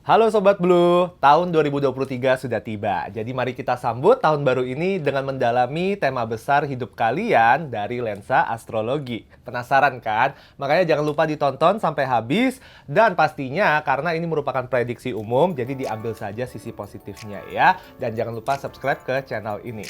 Halo Sobat Blue, tahun 2023 sudah tiba. Jadi mari kita sambut tahun baru ini dengan mendalami tema besar hidup kalian dari lensa astrologi. Penasaran kan? Makanya jangan lupa ditonton sampai habis. Dan pastinya karena ini merupakan prediksi umum, jadi diambil saja sisi positifnya ya. Dan jangan lupa subscribe ke channel ini.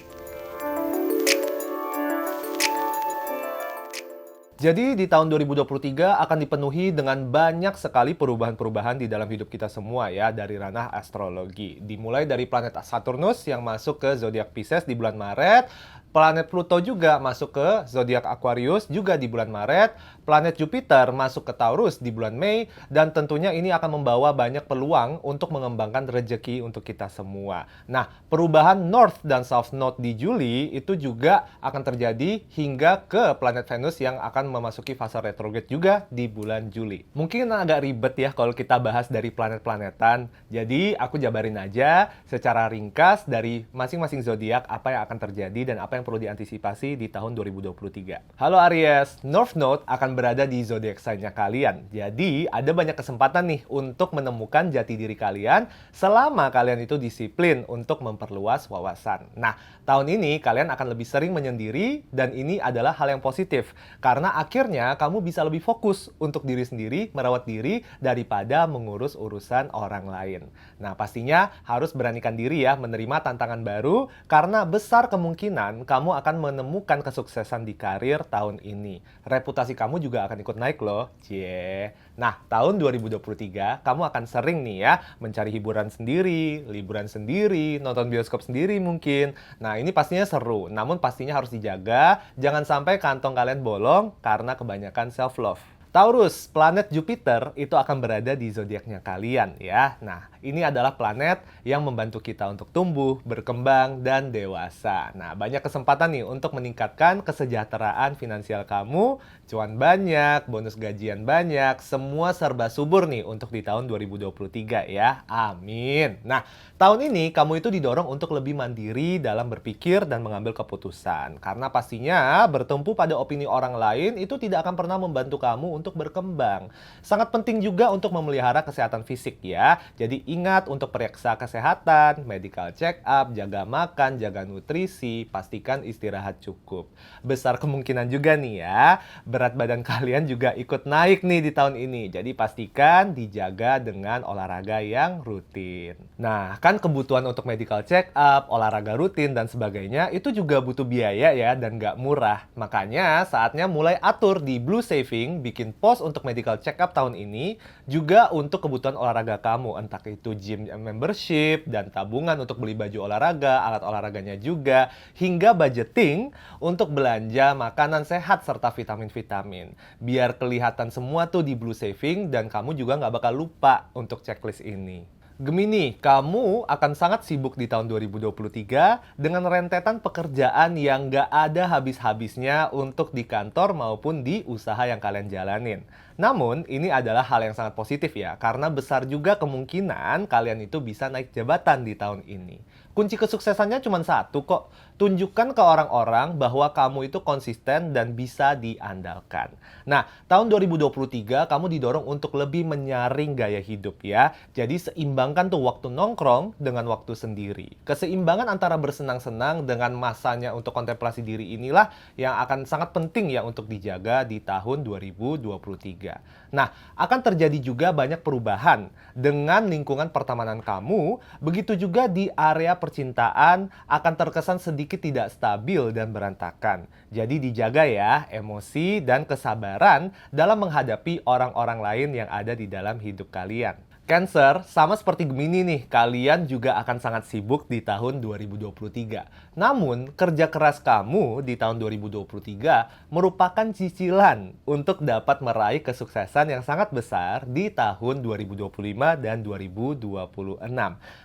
Jadi di tahun 2023 akan dipenuhi dengan banyak sekali perubahan-perubahan di dalam hidup kita semua ya dari ranah astrologi. Dimulai dari planet Saturnus yang masuk ke zodiak Pisces di bulan Maret, planet Pluto juga masuk ke zodiak Aquarius juga di bulan Maret, planet Jupiter masuk ke Taurus di bulan Mei, dan tentunya ini akan membawa banyak peluang untuk mengembangkan rezeki untuk kita semua. Nah, perubahan North dan South Node di Juli itu juga akan terjadi hingga ke planet Venus yang akan memasuki fase retrograde juga di bulan Juli. Mungkin agak ribet ya kalau kita bahas dari planet-planetan. Jadi aku jabarin aja secara ringkas dari masing-masing zodiak apa yang akan terjadi dan apa yang perlu diantisipasi di tahun 2023. Halo Aries, North Node akan berada di zodiak sign-nya kalian. Jadi ada banyak kesempatan nih untuk menemukan jati diri kalian selama kalian itu disiplin untuk memperluas wawasan. Nah, tahun ini kalian akan lebih sering menyendiri dan ini adalah hal yang positif karena akhirnya kamu bisa lebih fokus untuk diri sendiri, merawat diri, daripada mengurus urusan orang lain. Nah, pastinya harus beranikan diri ya menerima tantangan baru, karena besar kemungkinan kamu akan menemukan kesuksesan di karir tahun ini. Reputasi kamu juga akan ikut naik loh. Cie. Nah, tahun 2023 kamu akan sering nih ya mencari hiburan sendiri, liburan sendiri, nonton bioskop sendiri mungkin. Nah, ini pastinya seru, namun pastinya harus dijaga, jangan sampai kantong kalian bolong karena kebanyakan self-love. Taurus, planet Jupiter itu akan berada di zodiaknya kalian ya. Nah, ini adalah planet yang membantu kita untuk tumbuh, berkembang, dan dewasa. Nah, banyak kesempatan nih untuk meningkatkan kesejahteraan finansial kamu, cuan banyak, bonus gajian banyak, semua serba subur nih untuk di tahun 2023 ya. Amin. Nah, tahun ini kamu itu didorong untuk lebih mandiri dalam berpikir dan mengambil keputusan. Karena pastinya bertumpu pada opini orang lain itu tidak akan pernah membantu kamu untuk berkembang. Sangat penting juga untuk memelihara kesehatan fisik ya. Jadi ingat untuk periksa kesehatan, medical check up, jaga makan, jaga nutrisi, pastikan istirahat cukup. Besar kemungkinan juga nih ya, berat badan kalian juga ikut naik nih di tahun ini. Jadi pastikan dijaga dengan olahraga yang rutin. Nah, kan kebutuhan untuk medical check up, olahraga rutin, dan sebagainya itu juga butuh biaya ya dan nggak murah. Makanya saatnya mulai atur di Blue Saving, bikin pos untuk medical check up tahun ini, juga untuk kebutuhan olahraga kamu, entah itu gym membership, dan tabungan untuk beli baju olahraga, alat olahraganya juga, hingga budgeting untuk belanja makanan sehat serta vitamin-vitamin. Biar kelihatan semua tuh di Blue Saving dan kamu juga nggak bakal lupa untuk checklist ini. Gemini, kamu akan sangat sibuk di tahun 2023 dengan rentetan pekerjaan yang nggak ada habis-habisnya untuk di kantor maupun di usaha yang kalian jalanin. Namun, ini adalah hal yang sangat positif ya, karena besar juga kemungkinan kalian itu bisa naik jabatan di tahun ini. Kunci kesuksesannya cuma satu kok, tunjukkan ke orang-orang bahwa kamu itu konsisten dan bisa diandalkan. Nah, tahun 2023 kamu didorong untuk lebih menyaring gaya hidup ya. Jadi seimbangkan tuh waktu nongkrong dengan waktu sendiri. Keseimbangan antara bersenang-senang dengan masanya untuk kontemplasi diri inilah yang akan sangat penting ya untuk dijaga di tahun 2023. Nah, akan terjadi juga banyak perubahan dengan lingkungan pertemanan kamu, begitu juga di area percintaan akan terkesan sedikit tidak stabil dan berantakan. Jadi dijaga ya emosi dan kesabaran dalam menghadapi orang-orang lain yang ada di dalam hidup kalian. Cancer, sama seperti Gemini nih, kalian juga akan sangat sibuk di tahun 2023. Namun, kerja keras kamu di tahun 2023 merupakan cicilan untuk dapat meraih kesuksesan yang sangat besar di tahun 2025 dan 2026.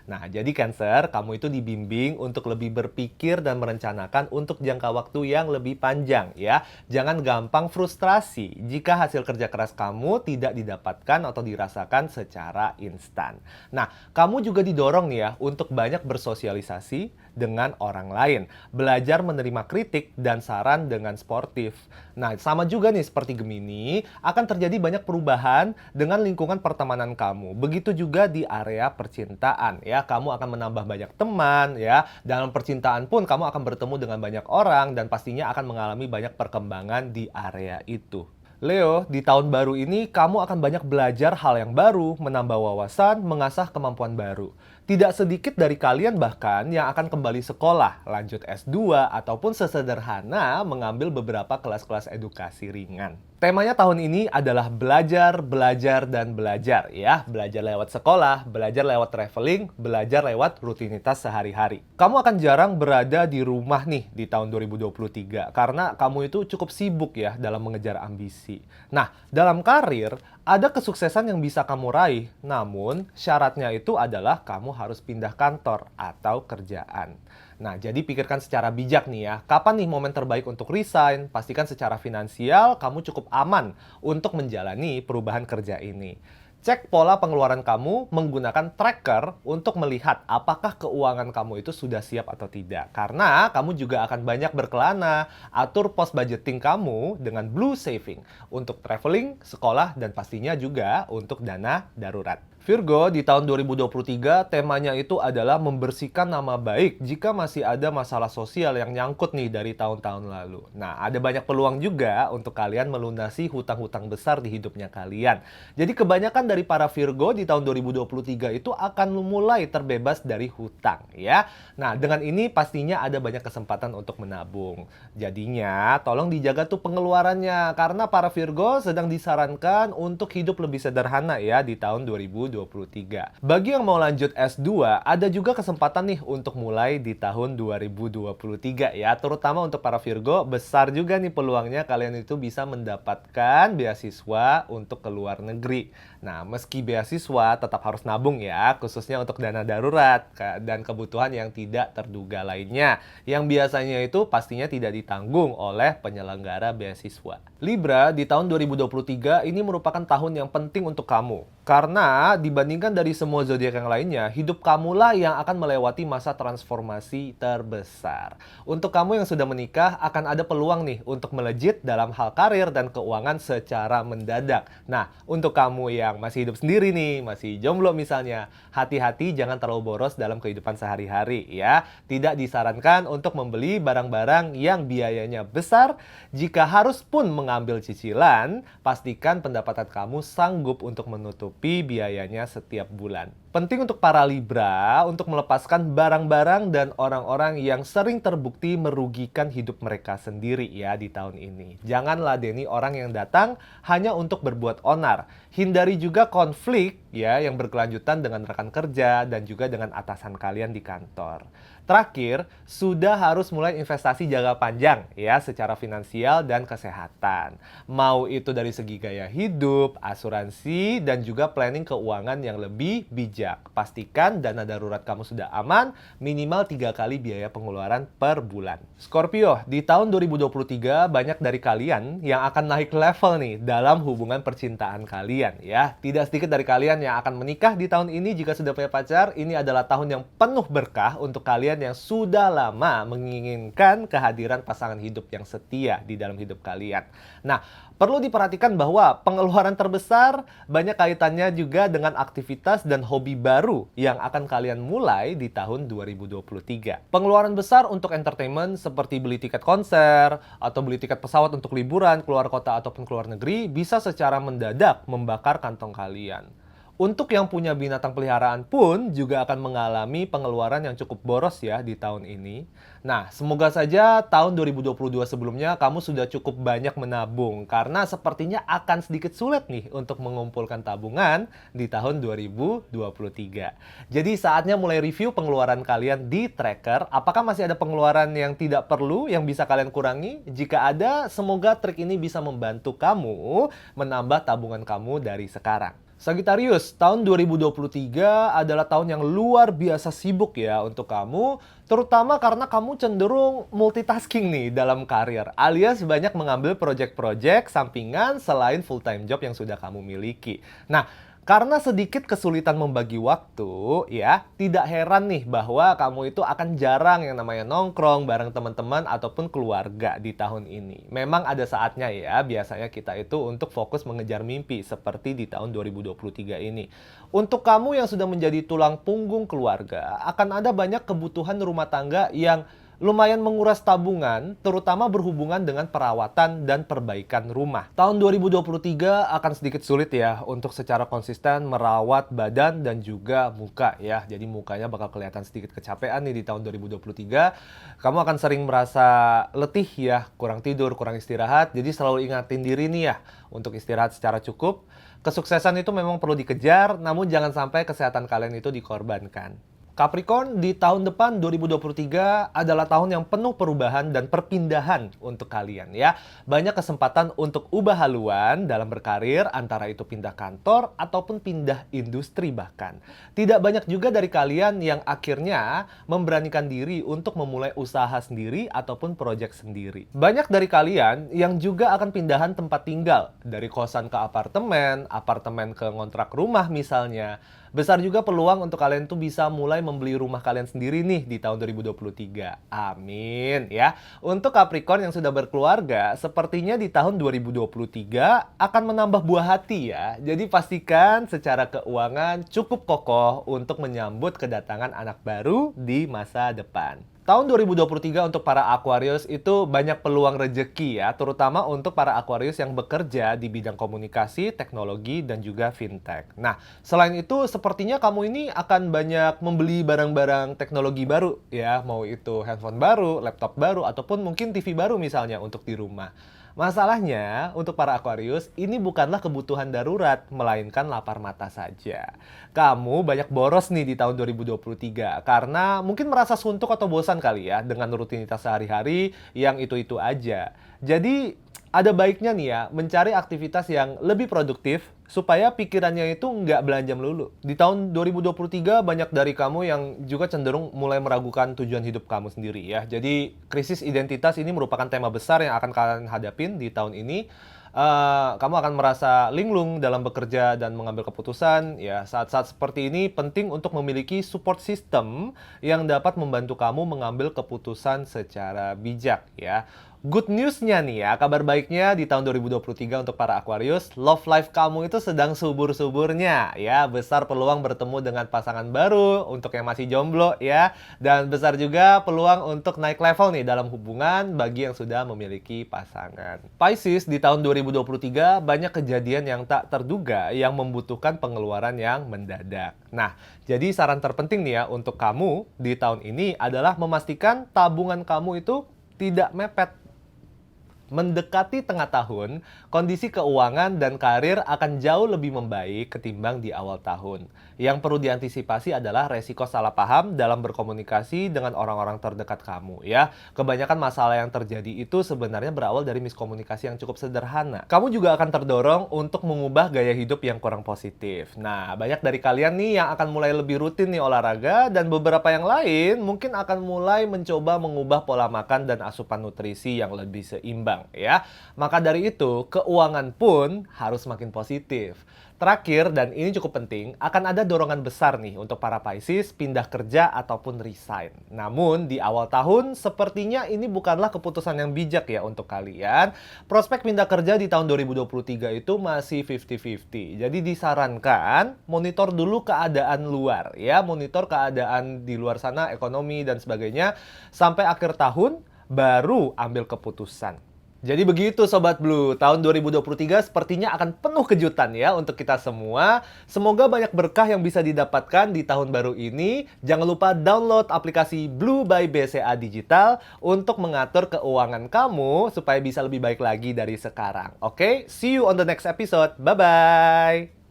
Nah, jadi Cancer, kamu itu dibimbing untuk lebih berpikir dan merencanakan untuk jangka waktu yang lebih panjang ya. Jangan gampang frustrasi jika hasil kerja keras kamu tidak didapatkan atau dirasakan secara serba instan. Nah, kamu juga didorong nih ya untuk banyak bersosialisasi dengan orang lain, belajar menerima kritik dan saran dengan sportif. Nah, sama juga nih seperti Gemini, akan terjadi banyak perubahan dengan lingkungan pertemanan kamu. Begitu juga di area percintaan ya, kamu akan menambah banyak teman ya. Dalam percintaan pun kamu akan bertemu dengan banyak orang dan pastinya akan mengalami banyak perkembangan di area itu. Leo, di tahun baru ini kamu akan banyak belajar hal yang baru, menambah wawasan, mengasah kemampuan baru. Tidak sedikit dari kalian bahkan yang akan kembali sekolah, lanjut S2, ataupun sesederhana mengambil beberapa kelas-kelas edukasi ringan. Temanya tahun ini adalah belajar, belajar, dan belajar ya. Belajar lewat sekolah, belajar lewat traveling, belajar lewat rutinitas sehari-hari. Kamu akan jarang berada di rumah nih di tahun 2023 karena kamu itu cukup sibuk ya dalam mengejar ambisi. Nah, dalam karir, ada kesuksesan yang bisa kamu raih, namun syaratnya itu adalah kamu harus pindah kantor atau kerjaan. Nah, jadi pikirkan secara bijak nih ya, kapan nih momen terbaik untuk resign? Pastikan secara finansial kamu cukup aman untuk menjalani perubahan kerja ini. Cek pola pengeluaran kamu menggunakan tracker untuk melihat apakah keuangan kamu itu sudah siap atau tidak. Karena kamu juga akan banyak berkelana, atur pos budgeting kamu dengan Blue Saving untuk traveling, sekolah, dan pastinya juga untuk dana darurat. Virgo, di tahun 2023 temanya itu adalah membersihkan nama baik jika masih ada masalah sosial yang nyangkut nih dari tahun-tahun lalu. Nah, ada banyak peluang juga untuk kalian melunasi hutang-hutang besar di hidupnya kalian. Jadi kebanyakan dari para Virgo di tahun 2023 itu akan mulai terbebas dari hutang ya. Nah, dengan ini pastinya ada banyak kesempatan untuk menabung. Jadinya, tolong dijaga tuh pengeluarannya karena para Virgo sedang disarankan untuk hidup lebih sederhana ya di tahun 2023. Bagi yang mau lanjut S2, ada juga kesempatan nih untuk mulai di tahun 2023 ya. Terutama untuk para Virgo, besar juga nih peluangnya kalian itu bisa mendapatkan beasiswa untuk ke luar negeri. Nah, meski beasiswa tetap harus nabung ya, khususnya untuk dana darurat dan kebutuhan yang tidak terduga lainnya. Yang biasanya itu pastinya tidak ditanggung oleh penyelenggara beasiswa. Libra, di tahun 2023 ini merupakan tahun yang penting untuk kamu. Karena dibandingkan dari semua zodiak yang lainnya, hidup kamulah yang akan melewati masa transformasi terbesar. Untuk kamu yang sudah menikah, akan ada peluang nih untuk melejit dalam hal karir dan keuangan secara mendadak. Nah, untuk kamu yang masih hidup sendiri nih, masih jomblo misalnya, hati-hati jangan terlalu boros dalam kehidupan sehari-hari ya. Tidak disarankan untuk membeli barang-barang yang biayanya besar. Jika harus pun mengambil cicilan, pastikan pendapatan kamu sanggup untuk menutupi biayanya setiap bulan. Penting untuk para Libra untuk melepaskan barang-barang dan orang-orang yang sering terbukti merugikan hidup mereka sendiri ya di tahun ini. Jangan ladeni orang yang datang hanya untuk berbuat onar. Hindari juga konflik ya yang berkelanjutan dengan rekan kerja dan juga dengan atasan kalian di kantor. Terakhir, sudah harus mulai investasi jangka panjang ya secara finansial dan kesehatan. Mau itu dari segi gaya hidup, asuransi, dan juga planning keuangan yang lebih bijak. Pastikan dana darurat kamu sudah aman, minimal 3 kali biaya pengeluaran per bulan. Scorpio, di tahun 2023 banyak dari kalian yang akan naik level nih dalam hubungan percintaan kalian ya. Tidak sedikit dari kalian yang akan menikah di tahun ini jika sudah punya pacar. Ini adalah tahun yang penuh berkah untuk kalian yang sudah lama menginginkan kehadiran pasangan hidup yang setia di dalam hidup kalian. Nah, perlu diperhatikan bahwa pengeluaran terbesar banyak kaitannya juga dengan aktivitas dan hobi baru yang akan kalian mulai di tahun 2023. Pengeluaran besar untuk entertainment seperti beli tiket konser atau beli tiket pesawat untuk liburan keluar kota ataupun keluar negeri bisa secara mendadak membakar kantong kalian. Untuk yang punya binatang peliharaan pun juga akan mengalami pengeluaran yang cukup boros ya di tahun ini. Nah, semoga saja tahun 2022 sebelumnya kamu sudah cukup banyak menabung karena sepertinya akan sedikit sulit nih untuk mengumpulkan tabungan di tahun 2023. Jadi saatnya mulai review pengeluaran kalian di tracker. Apakah masih ada pengeluaran yang tidak perlu yang bisa kalian kurangi? Jika ada, semoga trik ini bisa membantu kamu menambah tabungan kamu dari sekarang. Sagittarius, tahun 2023 adalah tahun yang luar biasa sibuk ya untuk kamu, terutama karena kamu cenderung multitasking nih dalam karir, alias banyak mengambil project-project sampingan selain full-time job yang sudah kamu miliki. Nah, Karena sedikit kesulitan membagi waktu, ya, tidak heran nih bahwa kamu itu akan jarang yang namanya nongkrong bareng teman-teman ataupun keluarga di tahun ini. Memang ada saatnya ya, biasanya kita itu untuk fokus mengejar mimpi seperti di tahun 2023 ini. Untuk kamu yang sudah menjadi tulang punggung keluarga, akan ada banyak kebutuhan rumah tangga yang lumayan menguras tabungan, terutama berhubungan dengan perawatan dan perbaikan rumah. Tahun 2023 akan sedikit sulit ya untuk secara konsisten merawat badan dan juga muka ya. Jadi mukanya bakal kelihatan sedikit kecapean nih di tahun 2023. Kamu akan sering merasa letih ya, kurang tidur, kurang istirahat. Jadi selalu ingatin diri nih ya untuk istirahat secara cukup. Kesuksesan itu memang perlu dikejar, namun jangan sampai kesehatan kalian itu dikorbankan. Capricorn, di tahun depan 2023 adalah tahun yang penuh perubahan dan perpindahan untuk kalian ya. Banyak kesempatan untuk ubah haluan dalam berkarir, antara itu pindah kantor ataupun pindah industri bahkan. Tidak banyak juga dari kalian yang akhirnya memberanikan diri untuk memulai usaha sendiri ataupun proyek sendiri. Banyak dari kalian yang juga akan pindahan tempat tinggal, dari kosan ke apartemen, apartemen ke ngontrak rumah misalnya. Besar juga peluang untuk kalian tuh bisa mulai membeli rumah kalian sendiri nih di tahun 2023. Amin ya. Untuk Capricorn yang sudah berkeluarga, sepertinya di tahun 2023 akan menambah buah hati ya. Jadi pastikan secara keuangan cukup kokoh untuk menyambut kedatangan anak baru di masa depan. Tahun 2023 untuk para Aquarius itu banyak peluang rejeki ya, terutama untuk para Aquarius yang bekerja di bidang komunikasi, teknologi, dan juga fintech. Nah, selain itu sepertinya kamu ini akan banyak membeli barang-barang teknologi baru ya, mau itu handphone baru, laptop baru, ataupun mungkin TV baru misalnya untuk di rumah. Masalahnya, untuk para Aquarius, ini bukanlah kebutuhan darurat, melainkan lapar mata saja. Kamu banyak boros nih di tahun 2023, karena mungkin merasa suntuk atau bosan kali ya, dengan rutinitas sehari-hari yang itu-itu aja. Jadi, ada baiknya nih ya, mencari aktivitas yang lebih produktif, supaya pikirannya itu nggak belanja melulu. Di tahun 2023 banyak dari kamu yang juga cenderung mulai meragukan tujuan hidup kamu sendiri ya. Jadi krisis identitas ini merupakan tema besar yang akan kalian hadapin di tahun ini. Kamu akan merasa linglung dalam bekerja dan mengambil keputusan. Ya, saat-saat seperti ini penting untuk memiliki support system yang dapat membantu kamu mengambil keputusan secara bijak ya. Good news-nya nih ya, kabar baiknya di tahun 2023 untuk para Aquarius, love life kamu itu sedang subur-suburnya ya. Besar peluang bertemu dengan pasangan baru untuk yang masih jomblo ya. Dan besar juga peluang untuk naik level nih dalam hubungan bagi yang sudah memiliki pasangan. Pisces, di tahun 2023 banyak kejadian yang tak terduga yang membutuhkan pengeluaran yang mendadak. Nah, jadi saran terpenting nih ya untuk kamu di tahun ini adalah memastikan tabungan kamu itu tidak mepet. Mendekati tengah tahun, kondisi keuangan dan karir akan jauh lebih membaik ketimbang di awal tahun. Yang perlu diantisipasi adalah resiko salah paham dalam berkomunikasi dengan orang-orang terdekat kamu ya. Kebanyakan masalah yang terjadi itu sebenarnya berawal dari miskomunikasi yang cukup sederhana. Kamu juga akan terdorong untuk mengubah gaya hidup yang kurang positif. Nah, banyak dari kalian nih yang akan mulai lebih rutin nih olahraga, dan beberapa yang lain mungkin akan mulai mencoba mengubah pola makan dan asupan nutrisi yang lebih seimbang ya. Maka dari itu, keuangan pun harus makin positif. Terakhir, dan ini cukup penting, akan ada dorongan besar nih untuk para Pisces pindah kerja ataupun resign. Namun, di awal tahun, sepertinya ini bukanlah keputusan yang bijak ya untuk kalian. Prospek pindah kerja di tahun 2023 itu masih 50-50. Jadi disarankan monitor dulu keadaan luar ya, monitor keadaan di luar sana, ekonomi dan sebagainya, sampai akhir tahun baru ambil keputusan. Jadi begitu Sobat Blue, tahun 2023 sepertinya akan penuh kejutan ya untuk kita semua. Semoga banyak berkah yang bisa didapatkan di tahun baru ini. Jangan lupa download aplikasi Blue by BCA Digital untuk mengatur keuangan kamu supaya bisa lebih baik lagi dari sekarang. Oke, see you on the next episode. Bye-bye!